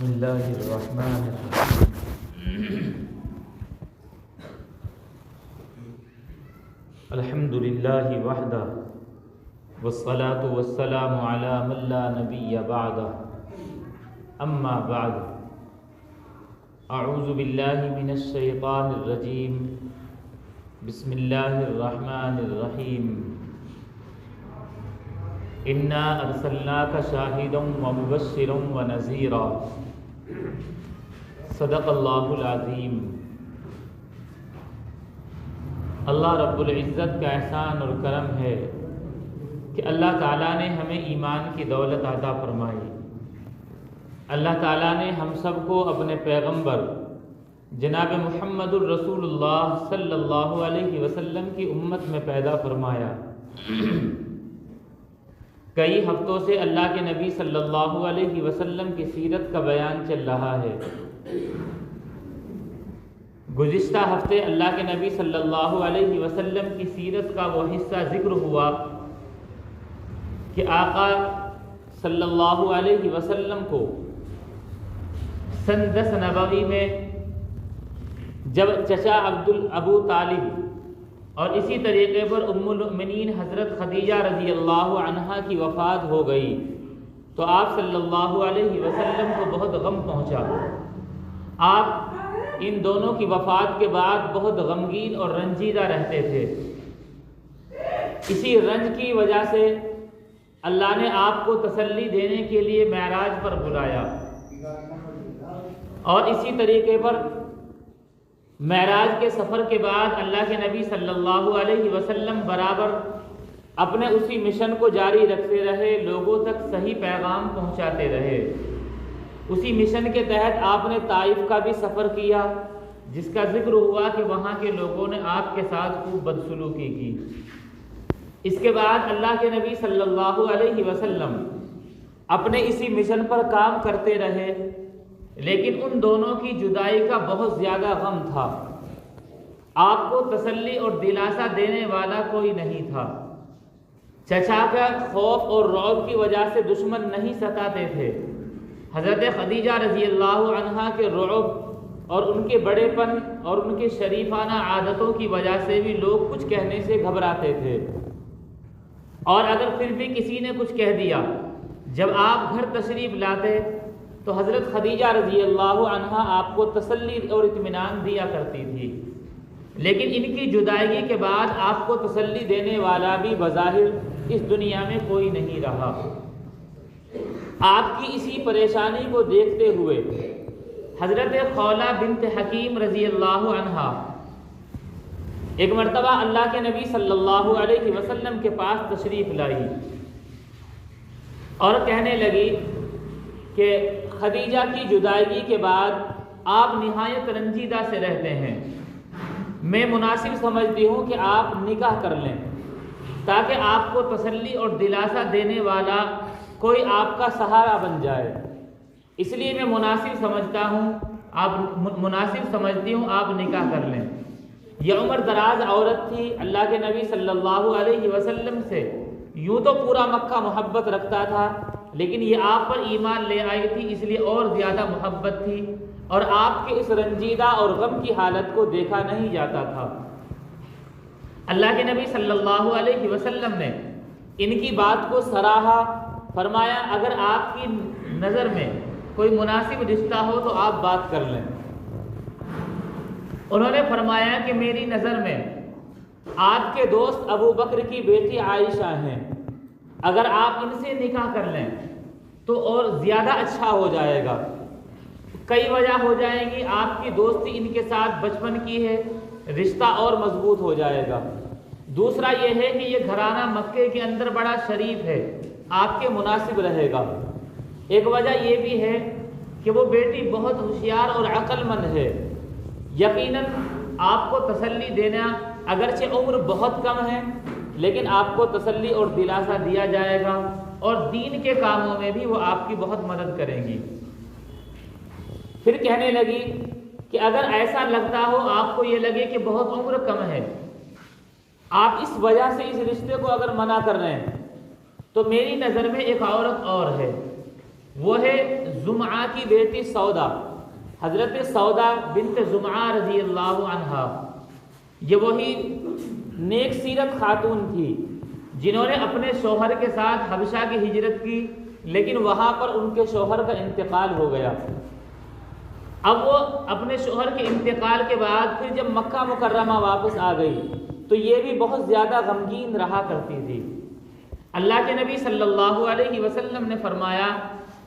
بسم اللہ الرحمن الرحیم الحمد للہ وحدہ والصلاة والسلام علی من لا نبی بعدہ اما بعد اعوذ باللہ من الشیطان الرجیم بسم اللہ الرحمن الرحیم انا ارسلناک شاہدا ومبشرا ونذیرا صدق اللہ العظیم۔ اللہ رب العزت کا احسان اور کرم ہے کہ اللہ تعالیٰ نے ہمیں ایمان کی دولت عطا فرمائی۔ اللہ تعالیٰ نے ہم سب کو اپنے پیغمبر جناب محمد الرسول اللہ صلی اللہ علیہ وسلم کی امت میں پیدا فرمایا۔ کئی ہفتوں سے اللہ کے نبی صلی اللہ علیہ وسلم کی سیرت کا بیان چل رہا ہے۔ گزشتہ ہفتے اللہ کے نبی صلی اللہ علیہ وسلم کی سیرت کا وہ حصہ ذکر ہوا کہ آقا صلی اللہ علیہ وسلم کو سن 10 نبوی میں جب چچا ابو طالب اور اسی طریقے پر ام المؤمنین حضرت خدیجہ رضی اللہ عنہا کی وفات ہو گئی تو آپ صلی اللہ علیہ وسلم کو بہت غم پہنچا۔ آپ ان دونوں کی وفات کے بعد بہت غمگین اور رنجیدہ رہتے تھے۔ اسی رنج کی وجہ سے اللہ نے آپ کو تسلی دینے کے لیے معراج پر بلایا، اور اسی طریقے پر معراج کے سفر کے بعد اللہ کے نبی صلی اللہ علیہ وسلم برابر اپنے اسی مشن کو جاری رکھتے رہے، لوگوں تک صحیح پیغام پہنچاتے رہے۔ اسی مشن کے تحت آپ نے طائف کا بھی سفر کیا، جس کا ذکر ہوا کہ وہاں کے لوگوں نے آپ کے ساتھ خوب بدسلوکی کی۔ اس کے بعد اللہ کے نبی صلی اللہ علیہ وسلم اپنے اسی مشن پر کام کرتے رہے، لیکن ان دونوں کی جدائی کا بہت زیادہ غم تھا۔ آپ کو تسلی اور دلاسا دینے والا کوئی نہیں تھا۔ چچا کا خوف اور رعب کی وجہ سے دشمن نہیں ستاتے تھے۔ حضرت خدیجہ رضی اللہ عنہا کے رعب اور ان کے بڑے پن اور ان کے شریفانہ عادتوں کی وجہ سے بھی لوگ کچھ کہنے سے گھبراتے تھے، اور اگر پھر بھی کسی نے کچھ کہہ دیا، جب آپ گھر تشریف لاتے تو حضرت خدیجہ رضی اللہ عنہا آپ کو تسلی اور اطمینان دیا کرتی تھی، لیکن ان کی جدائی کے بعد آپ کو تسلی دینے والا بھی بظاہر اس دنیا میں کوئی نہیں رہا۔ آپ کی اسی پریشانی کو دیکھتے ہوئے حضرت خولہ بنت حکیم رضی اللہ عنہا ایک مرتبہ اللہ کے نبی صلی اللہ علیہ وسلم کے پاس تشریف لائی اور کہنے لگی کہ خدیجہ کی جدائی کے بعد آپ نہایت رنجیدہ سے رہتے ہیں، میں مناسب سمجھتی ہوں کہ آپ نکاح کر لیں تاکہ آپ کو تسلی اور دلاسا دینے والا کوئی آپ کا سہارا بن جائے۔ اس لیے میں مناسب سمجھتی ہوں آپ نکاح کر لیں۔ یہ عمر دراز عورت تھی، اللہ کے نبی صلی اللہ علیہ وسلم سے یوں تو پورا مکہ محبت رکھتا تھا، لیکن یہ آپ پر ایمان لے آئی تھی، اس لیے اور زیادہ محبت تھی، اور آپ کے اس رنجیدہ اور غم کی حالت کو دیکھا نہیں جاتا تھا۔ اللہ کے نبی صلی اللہ علیہ وسلم نے ان کی بات کو سراہا، فرمایا اگر آپ کی نظر میں کوئی مناسب رشتہ ہو تو آپ بات کر لیں۔ انہوں نے فرمایا کہ میری نظر میں آپ کے دوست ابو بکر کی بیٹی عائشہ ہیں، اگر آپ ان سے نکاح کر لیں تو اور زیادہ اچھا ہو جائے گا۔ کئی وجہ ہو جائے گی، آپ کی دوستی ان کے ساتھ بچپن کی ہے، رشتہ اور مضبوط ہو جائے گا۔ دوسرا یہ ہے کہ یہ گھرانہ مکے کے اندر بڑا شریف ہے، آپ کے مناسب رہے گا۔ ایک وجہ یہ بھی ہے کہ وہ بیٹی بہت ہوشیار اور عقل مند ہے، یقیناً آپ کو تسلی دینا، اگرچہ عمر بہت کم ہے لیکن آپ کو تسلی اور دلاسا دیا جائے گا، اور دین کے کاموں میں بھی وہ آپ کی بہت مدد کریں گی۔ پھر کہنے لگی کہ اگر ایسا لگتا ہو، آپ کو یہ لگے کہ بہت عمر کم ہے، آپ اس وجہ سے اس رشتے کو اگر منع کر رہے ہیں تو میری نظر میں ایک عورت اور ہے، وہ ہے زمعہ کی بیٹی سودا، حضرت سودا بنت زمعہ رضی اللہ عنہا۔ یہ وہی نیک سیرت خاتون تھی جنہوں نے اپنے شوہر کے ساتھ حبشہ کی ہجرت کی، لیکن وہاں پر ان کے شوہر کا انتقال ہو گیا۔ اب وہ اپنے شوہر کے انتقال کے بعد پھر جب مکہ مکرمہ واپس آ گئی تو یہ بھی بہت زیادہ غمگین رہا کرتی تھی۔ اللہ کے نبی صلی اللہ علیہ وسلم نے فرمایا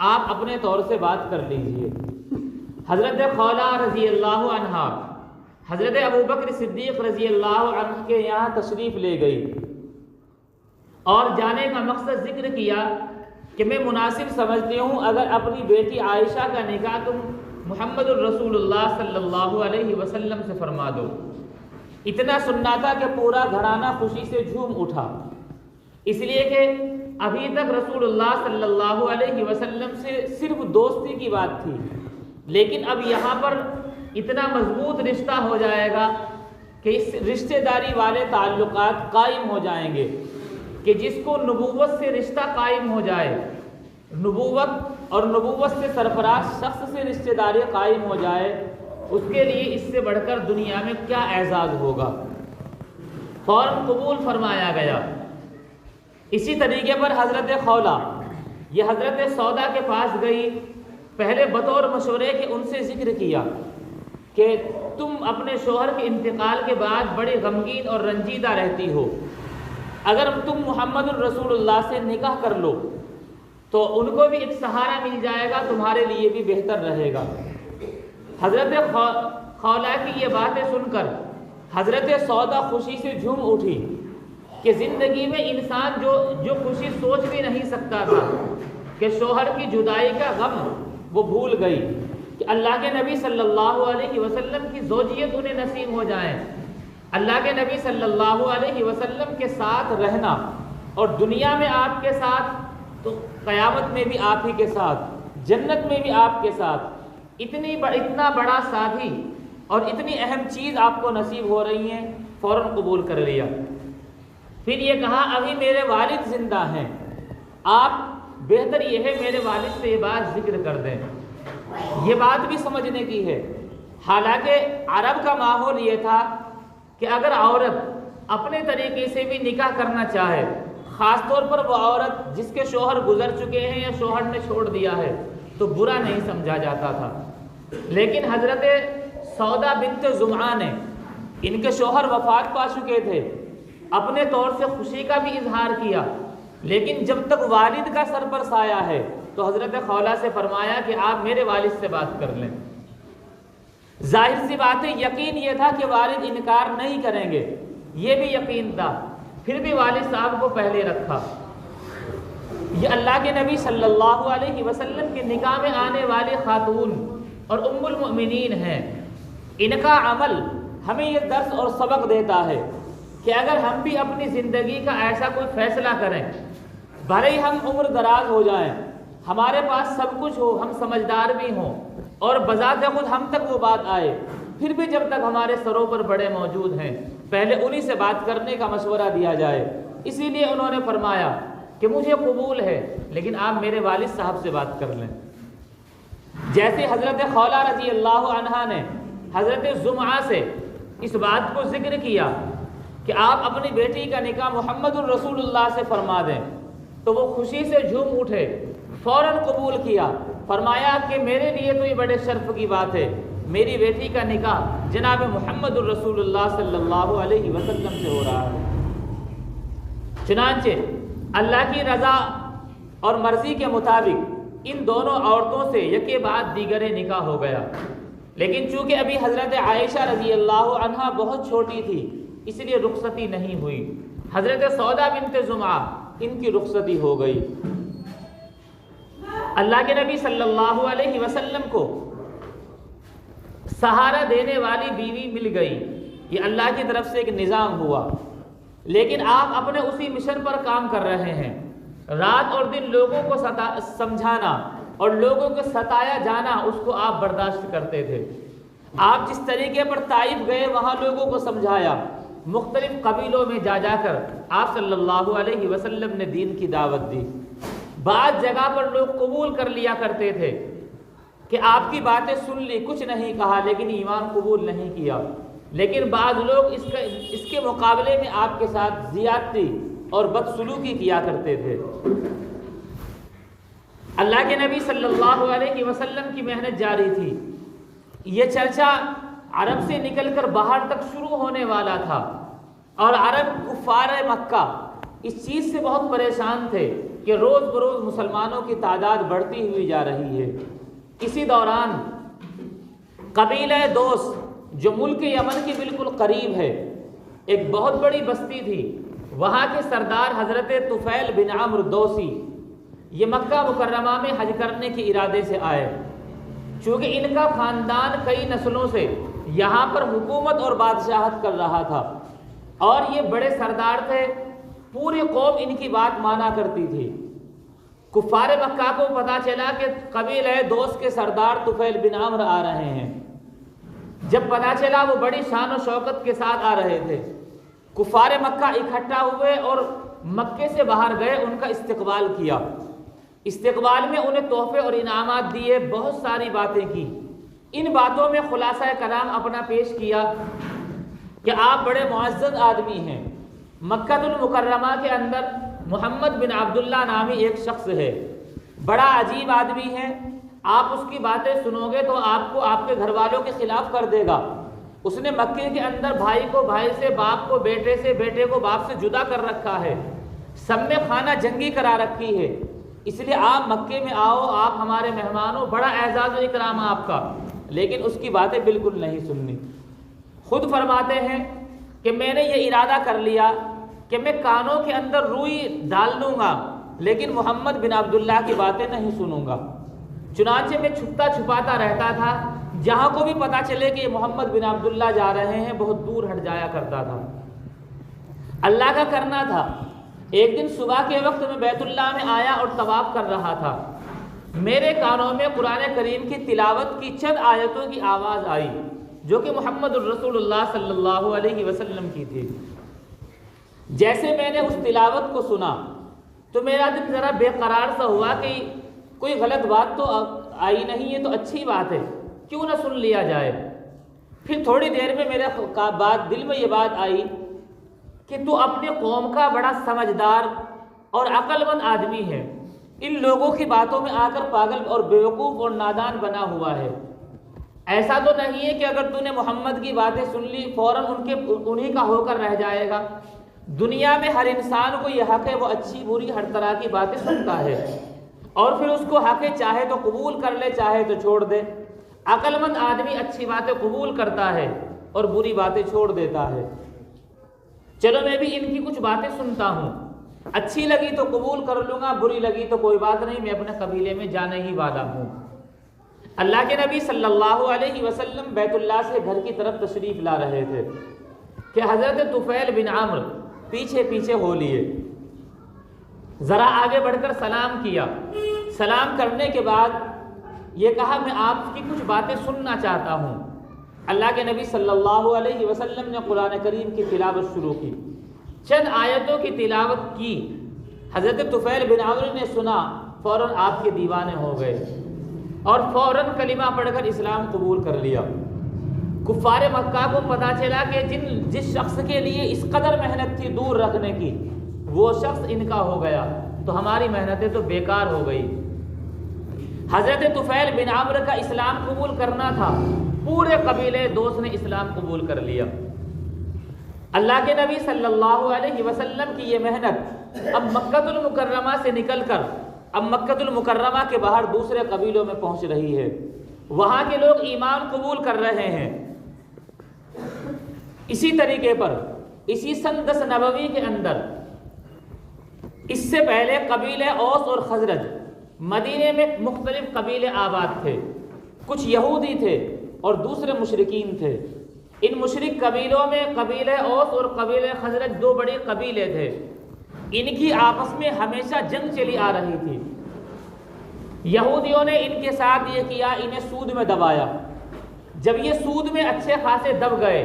آپ اپنے طور سے بات کر لیجئے۔ حضرت خولہ رضی اللہ عنہا حضرت ابوبکر صدیق رضی اللہ عنہ کے یہاں تشریف لے گئی اور جانے کا مقصد ذکر کیا کہ میں مناسب سمجھتی ہوں اگر اپنی بیٹی عائشہ کا نکاح تم محمد الرسول اللہ صلی اللہ علیہ وسلم سے فرما دو۔ اتنا سننا تھا کہ پورا گھرانہ خوشی سے جھوم اٹھا، اس لیے کہ ابھی تک رسول اللہ صلی اللہ علیہ وسلم سے صرف دوستی کی بات تھی، لیکن اب یہاں پر اتنا مضبوط رشتہ ہو جائے گا کہ اس رشتہ داری والے تعلقات قائم ہو جائیں گے، کہ جس کو نبوت سے رشتہ قائم ہو جائے، نبوت اور نبوت سے سرفراز شخص سے رشتہ داری قائم ہو جائے، اس کے لیے اس سے بڑھ کر دنیا میں کیا اعزاز ہوگا۔ فوراً قبول فرمایا گیا۔ اسی طریقے پر حضرت خولہ یہ حضرت سودا کے پاس گئی، پہلے بطور مشورے کے ان سے ذکر کیا کہ تم اپنے شوہر کے انتقال کے بعد بڑے غمگین اور رنجیدہ رہتی ہو، اگر تم محمد الرسول اللہ سے نکاح کر لو تو ان کو بھی ایک سہارا مل جائے گا، تمہارے لیے بھی بہتر رہے گا۔ حضرت خولہ کی یہ باتیں سن کر حضرت سودا خوشی سے جھوم اٹھی کہ زندگی میں انسان جو خوشی سوچ بھی نہیں سکتا تھا کہ شوہر کی جدائی کا غم وہ بھول گئی، کہ اللہ کے نبی صلی اللہ علیہ وسلم کی زوجیت انہیں نصیب ہو جائے، اللہ کے نبی صلی اللہ علیہ وسلم کے ساتھ رہنا، اور دنیا میں آپ کے ساتھ تو قیامت میں بھی آپ ہی کے ساتھ، جنت میں بھی آپ کے ساتھ، اتنا بڑا ساتھی اور اتنی اہم چیز آپ کو نصیب ہو رہی ہیں، فوراً قبول کر لیا۔ پھر یہ کہا ابھی میرے والد زندہ ہیں، آپ بہتر یہ ہے میرے والد سے یہ بات ذکر کر دیں۔ یہ بات بھی سمجھنے کی ہے، حالانکہ عرب کا ماحول یہ تھا کہ اگر عورت اپنے طریقے سے بھی نکاح کرنا چاہے، خاص طور پر وہ عورت جس کے شوہر گزر چکے ہیں یا شوہر نے چھوڑ دیا ہے، تو برا نہیں سمجھا جاتا تھا۔ لیکن حضرت سودا بنت زمعہ نے، ان کے شوہر وفات پا چکے تھے، اپنے طور سے خوشی کا بھی اظہار کیا، لیکن جب تک والد کا سر پر سایہ ہے تو حضرت خولہ سے فرمایا کہ آپ میرے والد سے بات کر لیں۔ ظاہر سی بات ہے، یقین یہ تھا کہ والد انکار نہیں کریں گے، یہ بھی یقین تھا، پھر بھی والد صاحب کو پہلے رکھا۔ یہ اللہ کے نبی صلی اللہ علیہ وسلم کے نکاح میں آنے والے خاتون اور ام المؤمنین ہیں، ان کا عمل ہمیں یہ درس اور سبق دیتا ہے کہ اگر ہم بھی اپنی زندگی کا ایسا کوئی فیصلہ کریں، بھلے ہی ہم عمر دراز ہو جائیں، ہمارے پاس سب کچھ ہو، ہم سمجھدار بھی ہوں اور بذات خود ہم تک وہ بات آئے، پھر بھی جب تک ہمارے سروں پر بڑے موجود ہیں پہلے انہی سے بات کرنے کا مشورہ دیا جائے۔ اسی لیے انہوں نے فرمایا کہ مجھے قبول ہے، لیکن آپ میرے والد صاحب سے بات کر لیں۔ جیسے حضرت خولہ رضی اللہ عنہا نے حضرت زمعہ سے اس بات کو ذکر کیا کہ آپ اپنی بیٹی کا نکاح محمد الرسول اللہ سے فرما دیں، تو وہ خوشی سے جھوم اٹھے، فوراً قبول کیا، فرمایا کہ میرے لیے تو یہ بڑے شرف کی بات ہے، میری بیٹی کا نکاح جناب محمد الرسول اللہ صلی اللہ علیہ وسلم سے ہو رہا ہے۔ چنانچہ اللہ کی رضا اور مرضی کے مطابق ان دونوں عورتوں سے یکے بعد دیگرے نکاح ہو گیا، لیکن چونکہ ابھی حضرت عائشہ رضی اللہ عنہا بہت چھوٹی تھی، اس لیے رخصتی نہیں ہوئی۔ حضرت سودا بنت زمعہ ان کی رخصتی ہو گئی۔ اللہ کے نبی صلی اللہ علیہ وسلم کو سہارا دینے والی بیوی مل گئی، یہ اللہ کی طرف سے ایک نظام ہوا، لیکن آپ اپنے اسی مشن پر کام کر رہے ہیں۔ رات اور دن لوگوں کو سمجھانا اور لوگوں کو ستایا جانا، اس کو آپ برداشت کرتے تھے۔ آپ جس طریقے پر طائف گئے، وہاں لوگوں کو سمجھایا، مختلف قبیلوں میں جا کر آپ صلی اللہ علیہ وسلم نے دین کی دعوت دی۔ بعض جگہ پر لوگ قبول کر لیا کرتے تھے کہ آپ کی باتیں سن لی، کچھ نہیں کہا لیکن ایمان قبول نہیں کیا، لیکن بعض لوگ اس کے مقابلے میں آپ کے ساتھ زیادتی اور بدسلوکی کیا کرتے تھے۔ اللہ کے نبی صلی اللہ علیہ وسلم کی محنت جاری تھی، یہ چرچا عرب سے نکل کر باہر تک شروع ہونے والا تھا، اور عرب کفار مکہ اس چیز سے بہت پریشان تھے کہ روز بروز مسلمانوں کی تعداد بڑھتی ہوئی جا رہی ہے۔ اسی دوران قبیلہ دوس جو ملک یمن کے بالکل قریب ہے، ایک بہت بڑی بستی تھی، وہاں کے سردار حضرت طفیل بن عمرو دوسی یہ مکہ مکرمہ میں حج کرنے کے ارادے سے آئے۔ چونکہ ان کا خاندان کئی نسلوں سے یہاں پر حکومت اور بادشاہت کر رہا تھا اور یہ بڑے سردار تھے، پوری قوم ان کی بات مانا کرتی تھی۔ کفار مکہ کو پتہ چلا کہ قبیلہ دوس کے سردار طفیل بن عمرو آ رہے ہیں۔ جب پتہ چلا وہ بڑی شان و شوکت کے ساتھ آ رہے تھے، کفار مکہ اکٹھا ہوئے اور مکے سے باہر گئے، ان کا استقبال کیا۔ استقبال میں انہیں تحفے اور انعامات دیے، بہت ساری باتیں کی۔ ان باتوں میں خلاصہ کلام اپنا پیش کیا کہ آپ بڑے معزز آدمی ہیں، مکہ المکرمہ کے اندر محمد بن عبداللہ نامی ایک شخص ہے، بڑا عجیب آدمی ہے، آپ اس کی باتیں سنو گے تو آپ کو آپ کے گھر والوں کے خلاف کر دے گا۔ اس نے مکے کے اندر بھائی کو بھائی سے، باپ کو بیٹے سے، بیٹے کو باپ سے جدا کر رکھا ہے، سب میں خانہ جنگی کرا رکھی ہے، اس لیے آپ مکے میں آؤ، آپ ہمارے مہمان ہو، بڑا اعزاز و اکرام آپ کا۔ لیکن اس کی باتیں بالکل نہیں سننی۔ خود فرماتے ہیں کہ میں نے یہ ارادہ کر لیا کہ میں کانوں کے اندر روئی ڈال دوں گا لیکن محمد بن عبداللہ کی باتیں نہیں سنوں گا۔ چنانچہ میں چھپتا چھپاتا رہتا تھا، جہاں کو بھی پتہ چلے کہ یہ محمد بن عبداللہ جا رہے ہیں بہت دور ہٹ جایا کرتا تھا۔ اللہ کا کرنا تھا، ایک دن صبح کے وقت میں بیت اللہ میں آیا اور طواف کر رہا تھا، میرے کانوں میں قرآن کریم کی تلاوت کی چند آیتوں کی آواز آئی جو کہ محمد الرسول اللہ صلی اللہ علیہ وسلم کی تھی۔ جیسے میں نے اس تلاوت کو سنا تو میرا دل ذرا بے قرار سا ہوا کہ کوئی غلط بات تو آئی نہیں، یہ تو اچھی بات ہے، کیوں نہ سن لیا جائے۔ پھر تھوڑی دیر میں میرے دل میں یہ بات آئی کہ تو اپنے قوم کا بڑا سمجھدار اور عقل مند آدمی ہے، ان لوگوں کی باتوں میں آ کر پاگل اور بیوقوف اور نادان بنا ہوا ہے۔ ایسا تو نہیں ہے کہ اگر تو نے محمد کی باتیں سن لی فوراً انہی کا ہو کر رہ جائے گا۔ دنیا میں ہر انسان کو یہ حق ہے، وہ اچھی بری ہر طرح کی باتیں سنتا ہے اور پھر اس کو حق ہے، چاہے تو قبول کر لے چاہے تو چھوڑ دے۔ عقل مند آدمی اچھی باتیں قبول کرتا ہے اور بری باتیں چھوڑ دیتا ہے۔ چلو میں بھی ان کی کچھ باتیں سنتا ہوں، اچھی لگی تو قبول کر لوں گا، بری لگی تو کوئی بات نہیں، میں اپنے قبیلے میں جانے ہی والا ہوں۔ اللہ کے نبی صلی اللہ علیہ وسلم بیت اللہ سے گھر کی طرف تشریف لا رہے تھے کہ حضرت طفیل بن عمرو پیچھے پیچھے ہو لیے، ذرا آگے بڑھ کر سلام کیا۔ سلام کرنے کے بعد یہ کہا میں آپ کی کچھ باتیں سننا چاہتا ہوں۔ اللہ کے نبی صلی اللہ علیہ وسلم نے قرآن کریم کی تلاوت شروع کی، چند آیتوں کی تلاوت کی۔ حضرت طفیل بن عمرو نے سنا، فوراً آپ کے دیوانے ہو گئے اور فوراً کلمہ پڑھ کر اسلام قبول کر لیا۔ کفار مکہ کو پتہ چلا کہ جس شخص کے لیے اس قدر محنت تھی دور رکھنے کی، وہ شخص ان کا ہو گیا تو ہماری محنتیں تو بیکار ہو گئی۔ حضرت طفیل بن عمرو کا اسلام قبول کرنا تھا، پورے قبیلے دوست نے اسلام قبول کر لیا۔ اللہ کے نبی صلی اللہ علیہ وسلم کی یہ محنت اب مکہ المکرمہ سے نکل کر اب مکہ المکرمہ کے باہر دوسرے قبیلوں میں پہنچ رہی ہے، وہاں کے لوگ ایمان قبول کر رہے ہیں۔ اسی طریقے پر اسی سن 10 نبوی کے اندر اس سے پہلے قبیلے اوس اور خزرج مدینے میں مختلف قبیلے آباد تھے، کچھ یہودی تھے اور دوسرے مشرکین تھے۔ ان مشرک قبیلوں میں قبیلے اوس اور قبیلے خزرج دو بڑے قبیلے تھے، ان کی آپس میں ہمیشہ جنگ چلی آ رہی تھی۔ یہودیوں نے ان کے ساتھ یہ کیا، انہیں سود میں دبایا۔ جب یہ سود میں اچھے خاصے دب گئے،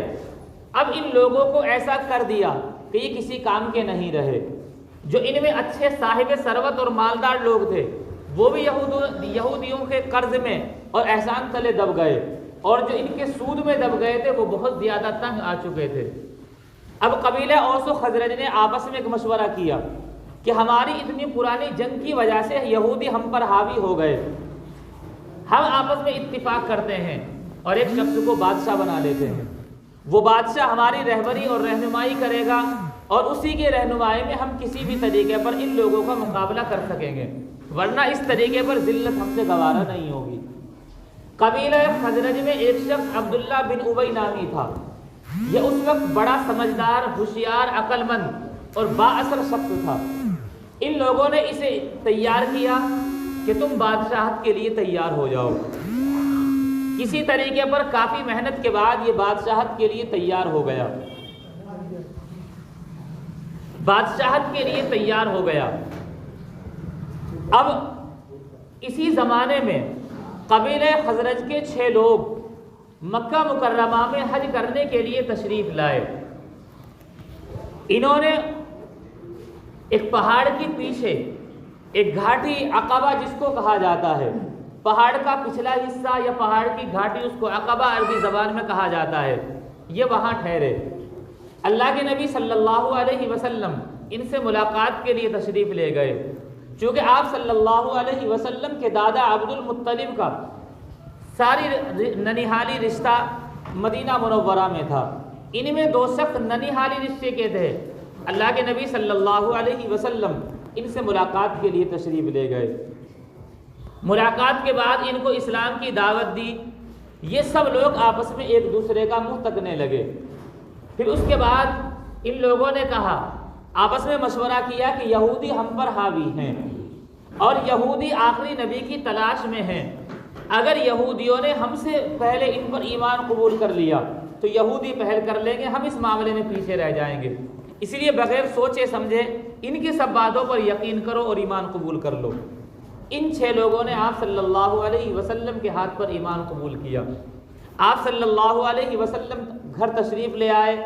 اب ان لوگوں کو ایسا کر دیا کہ یہ کسی کام کے نہیں رہے۔ جو ان میں اچھے صاحب ثروت اور مالدار لوگ تھے وہ بھی یہودیوں کے قرض میں اور احسان تلے دب گئے، اور جو ان کے سود میں دب گئے تھے وہ بہت زیادہ تنگ آ چکے تھے۔ اب قبیلہ اوس و خزرج نے آپس میں ایک مشورہ کیا کہ ہماری اتنی پرانی جنگ کی وجہ سے یہودی ہم پر حاوی ہو گئے، ہم آپس میں اتفاق کرتے ہیں اور ایک شخص کو بادشاہ بنا لیتے ہیں، وہ بادشاہ ہماری رہبری اور رہنمائی کرے گا، اور اسی کے رہنمائی میں ہم کسی بھی طریقے پر ان لوگوں کا مقابلہ کر سکیں گے، ورنہ اس طریقے پر ذلت ہم سے گوارا نہیں ہوگی۔ قبیلہ خزرج میں ایک شخص عبداللہ بن ابی نامی تھا، یہ اس وقت بڑا سمجھدار، ہوشیار، عقل مند اور با اثر شخص تھا۔ ان لوگوں نے اسے تیار کیا کہ تم بادشاہت کے لیے تیار ہو جاؤ۔ کسی طریقے پر کافی محنت کے بعد یہ بادشاہت کے لیے تیار ہو گیا، بادشاہت کے لیے تیار ہو گیا۔ اب اسی زمانے میں قبیلہ خزرج کے 6 لوگ مکہ مکرمہ میں حج کرنے کے لیے تشریف لائے۔ انہوں نے ایک پہاڑ کے پیچھے ایک گھاٹی عقبہ جس کو کہا جاتا ہے، پہاڑ کا پچھلا حصہ یا پہاڑ کی گھاٹی، اس کو عقبہ عربی زبان میں کہا جاتا ہے، یہ وہاں ٹھہرے۔ اللہ کے نبی صلی اللہ علیہ وسلم ان سے ملاقات کے لیے تشریف لے گئے، چونکہ آپ صلی اللہ علیہ وسلم کے دادا عبد المطلب کا ساری ننیحالی رشتہ مدینہ منورہ میں تھا۔ ان میں 2 شخص ننیحالی رشتے کے تھے۔ اللہ کے نبی صلی اللہ علیہ وسلم ان سے ملاقات کے لیے تشریف لے گئے۔ ملاقات کے بعد ان کو اسلام کی دعوت دی۔ یہ سب لوگ آپس میں ایک دوسرے کا منہ تکنے لگے۔ پھر اس کے بعد ان لوگوں نے کہا، آپس میں مشورہ کیا کہ یہودی ہم پر حاوی ہیں اور یہودی آخری نبی کی تلاش میں ہیں۔ اگر یہودیوں نے ہم سے پہلے ان پر ایمان قبول کر لیا تو یہودی پہل کر لیں گے، ہم اس معاملے میں پیچھے رہ جائیں گے، اس لیے بغیر سوچے سمجھے ان کی سب باتوں پر یقین کرو اور ایمان قبول کر لو۔ ان 6 لوگوں نے آپ صلی اللہ علیہ وسلم کے ہاتھ پر ایمان قبول کیا۔ آپ صلی اللہ علیہ وسلم گھر تشریف لے آئے،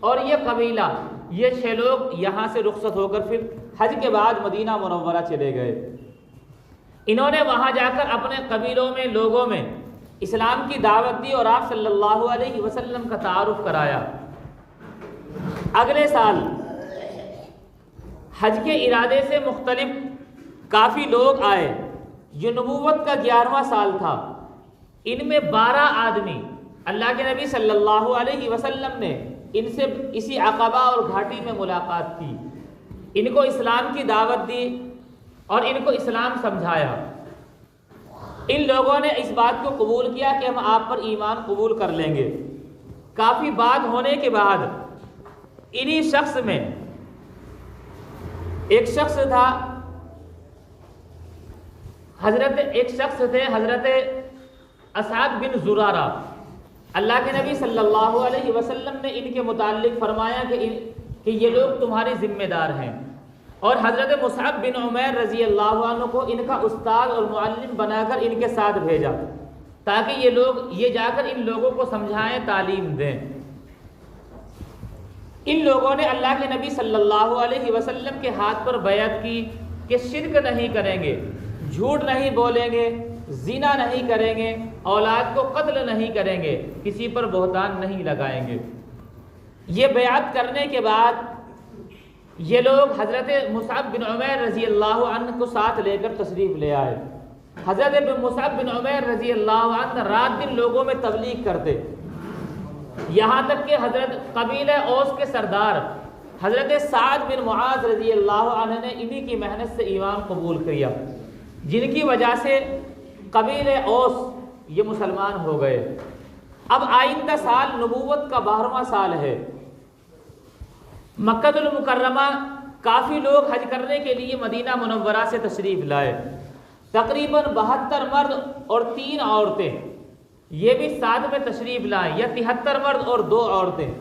اور یہ قبیلہ، یہ 6 لوگ یہاں سے رخصت ہو کر پھر حج کے بعد مدینہ منورہ چلے گئے۔ انہوں نے وہاں جا کر اپنے قبیلوں میں، لوگوں میں اسلام کی دعوت دی اور آپ صلی اللہ علیہ وسلم کا تعارف کرایا۔ اگلے سال حج کے ارادے سے مختلف کافی لوگ آئے۔ یہ نبوت کا 11واں سال تھا۔ ان میں 12 آدمی، اللہ کے نبی صلی اللہ علیہ وسلم نے ان سے اسی عقبہ اور گھاٹی میں ملاقات کی، ان کو اسلام کی دعوت دی اور ان کو اسلام سمجھایا۔ ان لوگوں نے اس بات کو قبول کیا کہ ہم آپ پر ایمان قبول کر لیں گے۔ کافی بات ہونے کے بعد انہی شخص میں ایک شخص تھا، حضرت اسعد بن زرارہ۔ اللہ کے نبی صلی اللہ علیہ وسلم نے ان کے متعلق فرمایا کہ یہ لوگ تمہارے ذمہ دار ہیں، اور حضرت مصعب بن عمیر رضی اللہ عنہ کو ان کا استاد اور معلم بنا کر ان کے ساتھ بھیجا تاکہ یہ جا کر ان لوگوں کو سمجھائیں، تعلیم دیں۔ ان لوگوں نے اللہ کے نبی صلی اللہ علیہ وسلم کے ہاتھ پر بیعت کی کہ شرک نہیں کریں گے، جھوٹ نہیں بولیں گے، زنا نہیں کریں گے، اولاد کو قتل نہیں کریں گے، کسی پر بہتان نہیں لگائیں گے۔ یہ بیعت کرنے کے بعد یہ لوگ حضرت مصعب بن عمیر رضی اللہ عنہ کو ساتھ لے کر تشریف لے آئے۔ حضرت مصعب بن عمیر رضی اللہ عنہ رات دن لوگوں میں تبلیغ کرتے، یہاں تک کہ حضرت قبیلہ اوس کے سردار حضرت سعد بن معاذ رضی اللہ عنہ نے انہی کی محنت سے ایمان قبول کیا، جن کی وجہ سے قبیلہ اوس یہ مسلمان ہو گئے۔ اب آئندہ سال نبوت کا 12واں سال ہے۔ مکہ المکرمہ کافی لوگ حج کرنے کے لیے مدینہ منورہ سے تشریف لائے، تقریباً 72 مرد اور 3 عورتیں، یہ بھی ساتھ میں تشریف لائیں، یا 73 مرد اور 2 عورتیں۔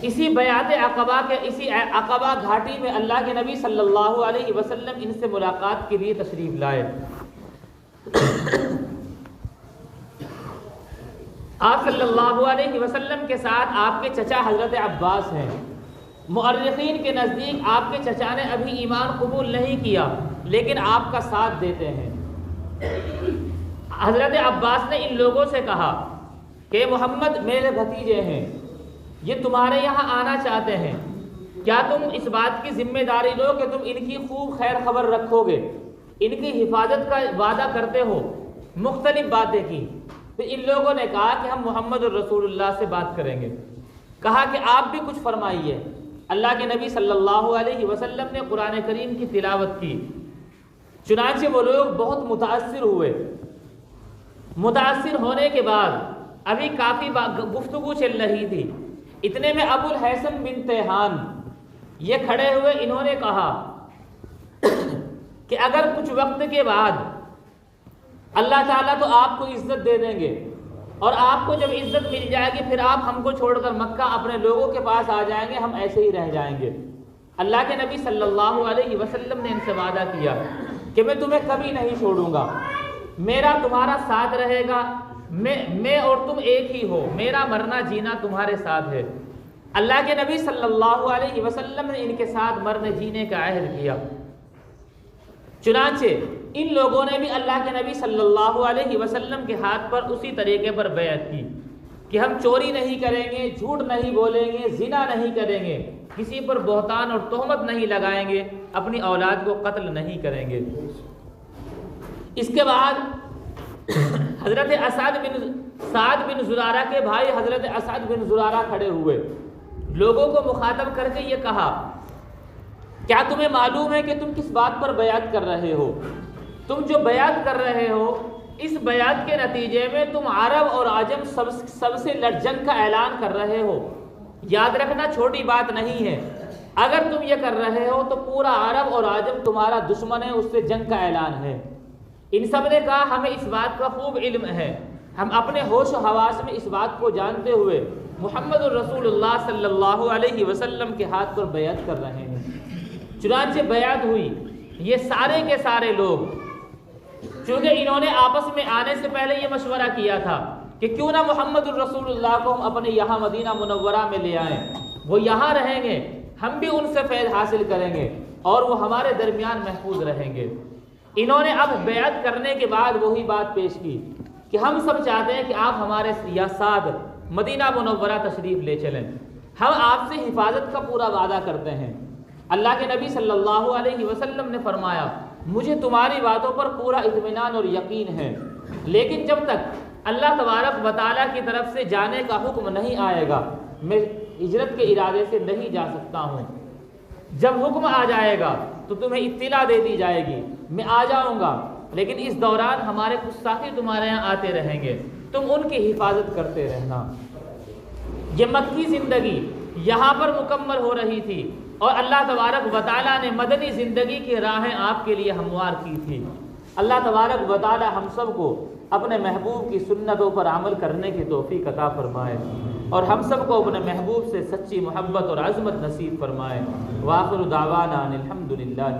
اسی بیعت عقبہ اسی عقبہ گھاٹی میں اللہ کے نبی صلی اللہ علیہ وسلم ان سے ملاقات کے لیے تشریف لائے۔ آپ صلی اللہ علیہ وسلم کے ساتھ آپ کے چچا حضرت عباس ہیں، مؤرخین کے نزدیک آپ کے چچا نے ابھی ایمان قبول نہیں کیا لیکن آپ کا ساتھ دیتے ہیں۔ حضرت عباس نے ان لوگوں سے کہا کہ محمد میرے بھتیجے ہیں، یہ تمہارے یہاں آنا چاہتے ہیں، کیا تم اس بات کی ذمہ داری لو کہ تم ان کی خوب خیر خبر رکھو گے، ان کی حفاظت کا وعدہ کرتے ہو؟ مختلف باتیں کی۔ پھر ان لوگوں نے کہا کہ ہم محمد الرسول اللہ سے بات کریں گے۔ کہا کہ آپ بھی کچھ فرمائیے۔ اللہ کے نبی صلی اللہ علیہ وسلم نے قرآن کریم کی تلاوت کی، چنانچہ وہ لوگ بہت متاثر ہوئے۔ متاثر ہونے کے بعد ابھی کافی گفتگو چل رہی تھی، اتنے میں ابو الحسن بن تیہان یہ کھڑے ہوئے، انہوں نے کہا کہ اگر کچھ وقت کے بعد اللہ تعالیٰ تو آپ کو عزت دے دیں گے، اور آپ کو جب عزت مل جائے گی پھر آپ ہم کو چھوڑ کر مکہ اپنے لوگوں کے پاس آ جائیں گے، ہم ایسے ہی رہ جائیں گے۔ اللہ کے نبی صلی اللہ علیہ وسلم نے ان سے وعدہ کیا کہ میں تمہیں کبھی نہیں چھوڑوں گا، میرا تمہارا ساتھ رہے گا، میں اور تم ایک ہی ہو، میرا مرنا جینا تمہارے ساتھ ہے۔ اللہ کے نبی صلی اللہ علیہ وسلم نے ان کے ساتھ مرنے جینے کا عہد کیا۔ چنانچہ ان لوگوں نے بھی اللہ کے نبی صلی اللہ علیہ وسلم کے ہاتھ پر اسی طریقے پر بیعت کی کہ ہم چوری نہیں کریں گے، جھوٹ نہیں بولیں گے، زنا نہیں کریں گے، کسی پر بہتان اور تہمت نہیں لگائیں گے، اپنی اولاد کو قتل نہیں کریں گے۔ اس کے بعد حضرت سعد بن زرارہ کے بھائی حضرت اسعد بن زرارہ کھڑے ہوئے، لوگوں کو مخاطب کر کے یہ کہا، کیا تمہیں معلوم ہے کہ تم کس بات پر بیعت کر رہے ہو؟ تم جو بیعت کر رہے ہو، اس بیعت کے نتیجے میں تم عرب اور عجم سب سے جنگ کا اعلان کر رہے ہو۔ یاد رکھنا چھوٹی بات نہیں ہے، اگر تم یہ کر رہے ہو تو پورا عرب اور عجم تمہارا دشمن ہے، اس سے جنگ کا اعلان ہے۔ ان سب نے کہا ہمیں اس بات کا خوب علم ہے، ہم اپنے ہوش و حواس میں اس بات کو جانتے ہوئے محمد الرسول اللہ صلی اللہ علیہ وسلم کے ہاتھ پر بیعت کر رہے ہیں۔ چنانچہ بیعت ہوئی۔ یہ سارے کے سارے لوگ، چونکہ انہوں نے آپس میں آنے سے پہلے یہ مشورہ کیا تھا کہ کیوں نہ محمد الرسول اللہ کو ہم اپنے یہاں مدینہ منورہ میں لے آئیں، وہ یہاں رہیں گے، ہم بھی ان سے فیض حاصل کریں گے اور وہ ہمارے درمیان محفوظ رہیں گے۔ انہوں نے اب بیعت کرنے کے بعد وہی بات پیش کی کہ ہم سب چاہتے ہیں کہ آپ ہمارے ساتھ مدینہ منورہ تشریف لے چلیں، ہم آپ سے حفاظت کا پورا وعدہ کرتے ہیں۔ اللہ کے نبی صلی اللہ علیہ وسلم نے فرمایا مجھے تمہاری باتوں پر پورا اطمینان اور یقین ہے، لیکن جب تک اللہ تبارک و تعالیٰ کی طرف سے جانے کا حکم نہیں آئے گا میں ہجرت کے ارادے سے نہیں جا سکتا ہوں۔ جب حکم آ جائے گا تو تمہیں اطلاع دے دی جائے گی، میں آ جاؤں گا، لیکن اس دوران ہمارے کچھ ساتھی تمہارے یہاں آتے رہیں گے، تم ان کی حفاظت کرتے رہنا۔ یہ مکی زندگی یہاں پر مکمل ہو رہی تھی اور اللہ تبارک و تعالیٰ نے مدنی زندگی کی راہیں آپ کے لیے ہموار کی تھی۔ اللہ تبارک و تعالیٰ ہم سب کو اپنے محبوب کی سنتوں پر عمل کرنے کی توفیق عطا فرمائے اور ہم سب کو اپنے محبوب سے سچی محبت اور عظمت نصیب فرمائے۔ وآخر دعوانا ان الحمد للہ۔